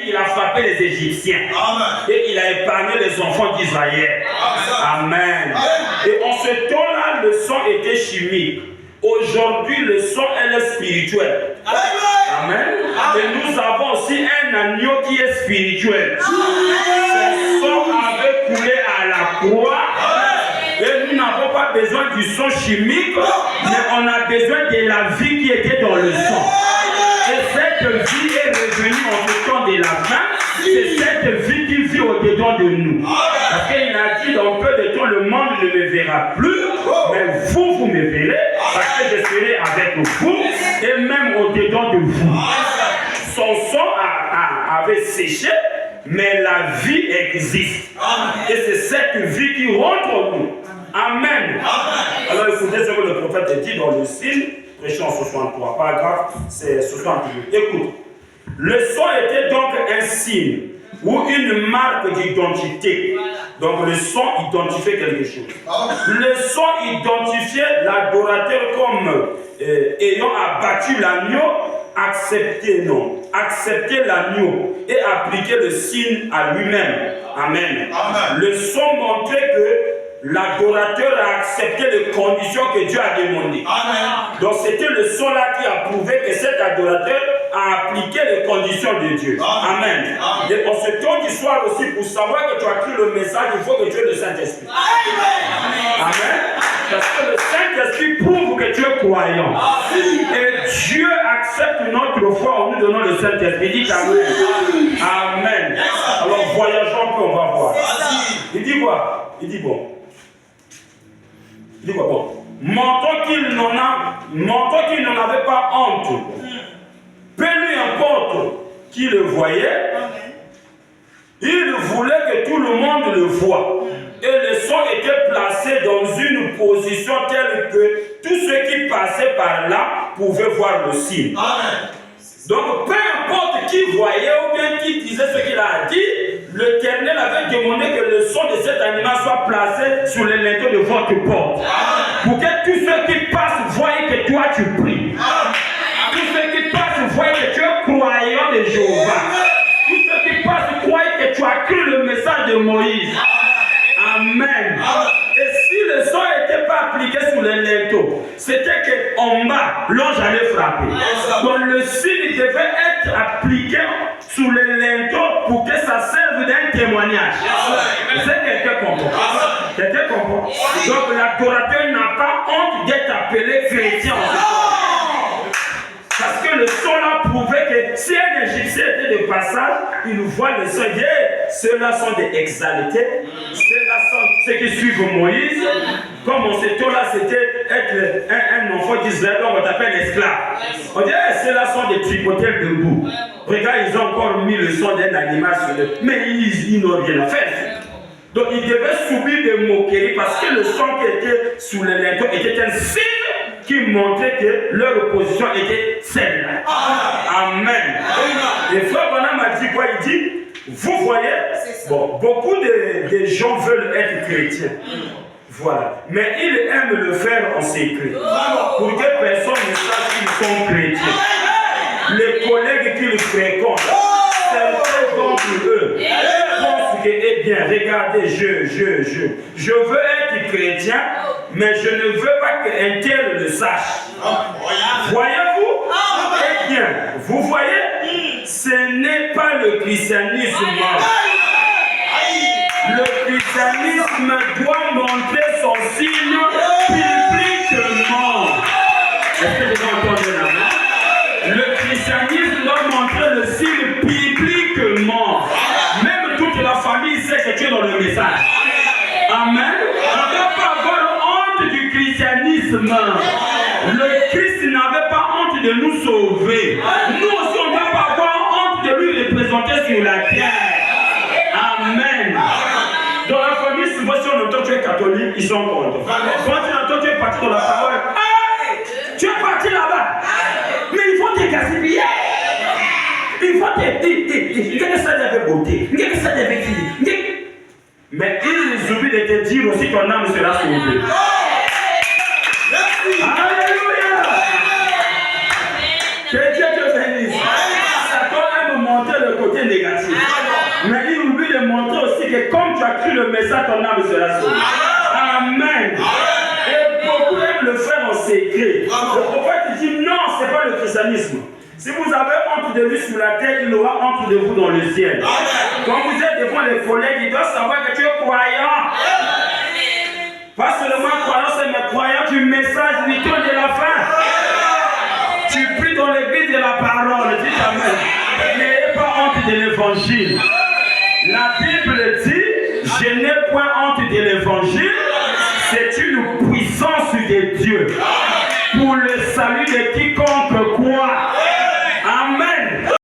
Il a frappé les Égyptiens. Amen. Et il a épargné les enfants d'Israël. Amen. Et en ce temps-là, le sang était chimique. Aujourd'hui, le sang est spirituel. Amen. Et nous avons aussi un agneau qui est spirituel. Ce sang avait coulé à la croix. Et nous n'avons pas besoin du sang chimique, mais on a besoin de la vie qui était dans le sang. Et cette vie est revenue en ce temps de la fin. C'est cette vie qui vit au-dedans de nous. Parce qu'il a dit dans peu de temps, le monde ne me verra plus, mais vous me verrez, parce que je serai avec vous, et même au-dedans de vous. Son sang avait séché, mais la vie existe. Et c'est cette vie qui rentre en nous. Amen. Alors écoutez ce que le prophète dit dans le signe, prêché en 63, paragraphe, c'est 62. Écoute, le sang était donc un signe ou une marque d'identité. Donc le sang identifiait quelque chose. Le sang identifiait l'adorateur comme ayant abattu l'agneau, accepté l'agneau et appliqué le signe à lui-même. Amen. Le sang montrait que l'adorateur a accepté les conditions que Dieu a demandées. Donc c'était le sang là qui a prouvé que cet adorateur a appliqué les conditions de Dieu. Amen. Et en ce temps d'histoire aussi, pour savoir que tu as cru le message, il faut que tu aies le Saint-Esprit. Amen. Parce que le Saint-Esprit prouve que tu es croyant. Et Dieu accepte notre foi en nous donnant le Saint-Esprit. Dites Amen. Amen. Alors voyageons un peu, on va voir. Il dit quoi? Il dit bon. Il dit quoi? Bon. Montrant qu'il n'en avait pas honte. Peu lui importe qui le voyait. Il voulait que tout le monde le voie. Et le sang était placé dans une position telle que tous ceux qui passaient par là pouvaient voir le signe. Amen. Donc, peu importe qui voyait ou bien qui disait ce qu'il a dit, l'Éternel avait demandé que le sang de cet animal soit placé sur les linteaux de votre porte. Pour que tous ceux qui passent voient que toi tu pries. Tous ceux qui passent voient que tu es croyant de Jéhovah. Tous ceux qui passent croient que tu as cru le message de Moïse. Amen. Et si le sang n'était pas appliqué sur les linteaux, c'était qu'en bas, l'ange allait frapper. Donc le signe devait être appliqué sur les linteaux pour que ça serve d'un témoignage. C'est quelqu'un comprend. Quelqu'un comprend. Donc l'adorateur n'a pas honte d'être appelé chrétien. Parce que le sang là prouvait que si un Égyptien était de passage, il voit le sang. Ceux-là sont des exaltés. Ceux-là sont ceux qui suivent Moïse. Comme en ce temps-là, c'était être un enfant d'Israël, on t'appelle esclave. On dit, ceux-là sont des tripoteurs debout. Regarde, ils ont encore mis le sang d'un animal sur eux. Mais ils n'ont rien à faire. Donc ils devaient subir des moqueries parce que le sang qui était sous les linteaux était un signe qui montrait que leur opposition était celle-là. Amen. Et Frère Branham a dit quoi? Il dit, vous voyez, bon, beaucoup de gens veulent être chrétiens. Voilà. Mais ils aiment le faire en secret. Pour que personne ne sache qu'ils sont chrétiens. Les collègues qu'ils fréquentent, certains d'entre eux pensent que, eh bien, regardez, je veux être chrétien, mais je ne veux pas qu'un tel le sache. Voyez-vous? Eh bien, vous voyez, ce n'est pas le christianisme. Le christianisme doit montrer son signe publiquement. Est-ce que vous entendez là? Le christianisme doit montrer le signe publiquement. Même toute la famille sait que tu es dans le message. Amen. On ne doit pas avoir honte du christianisme. Le Christ n'avait pas honte de nous sauver. Nous aussi, on ne doit pas avoir honte de lui représenter sur la terre. Amen. Dans la famille, souvent, si on entend que tu es catholique, ils sont contents. Quand tu entends que tu es parti dans la parole, tu es parti là-bas. Mais il faut te gaspiller. Il faut te ça devait beauté. Ça devait finir. Mais ils oublient de te dire aussi ton âme sera sauvée. Alléluia. Que Dieu te bénisse. Satan aime montrer le côté négatif. négatif. Mais il oublie de montrer aussi que comme tu as cru le message, ton âme sera sauvée. Amen. Et beaucoup aiment le faire en secret. Le prophète dit non, ce n'est pas le christianisme. Si vous avez honte de lui sur la terre, il aura honte de vous dans le ciel. Quand vous êtes devant les collègues, ils doivent savoir que tu es croyant. Pas seulement croyant, c'est mais croyant du message vital de la fin. Tu pries dans l'église de la parole. Dis amen. N'ayez pas honte de l'évangile. La Bible dit, je n'ai point honte de l'évangile. C'est une puissance de Dieu pour le salut de quiconque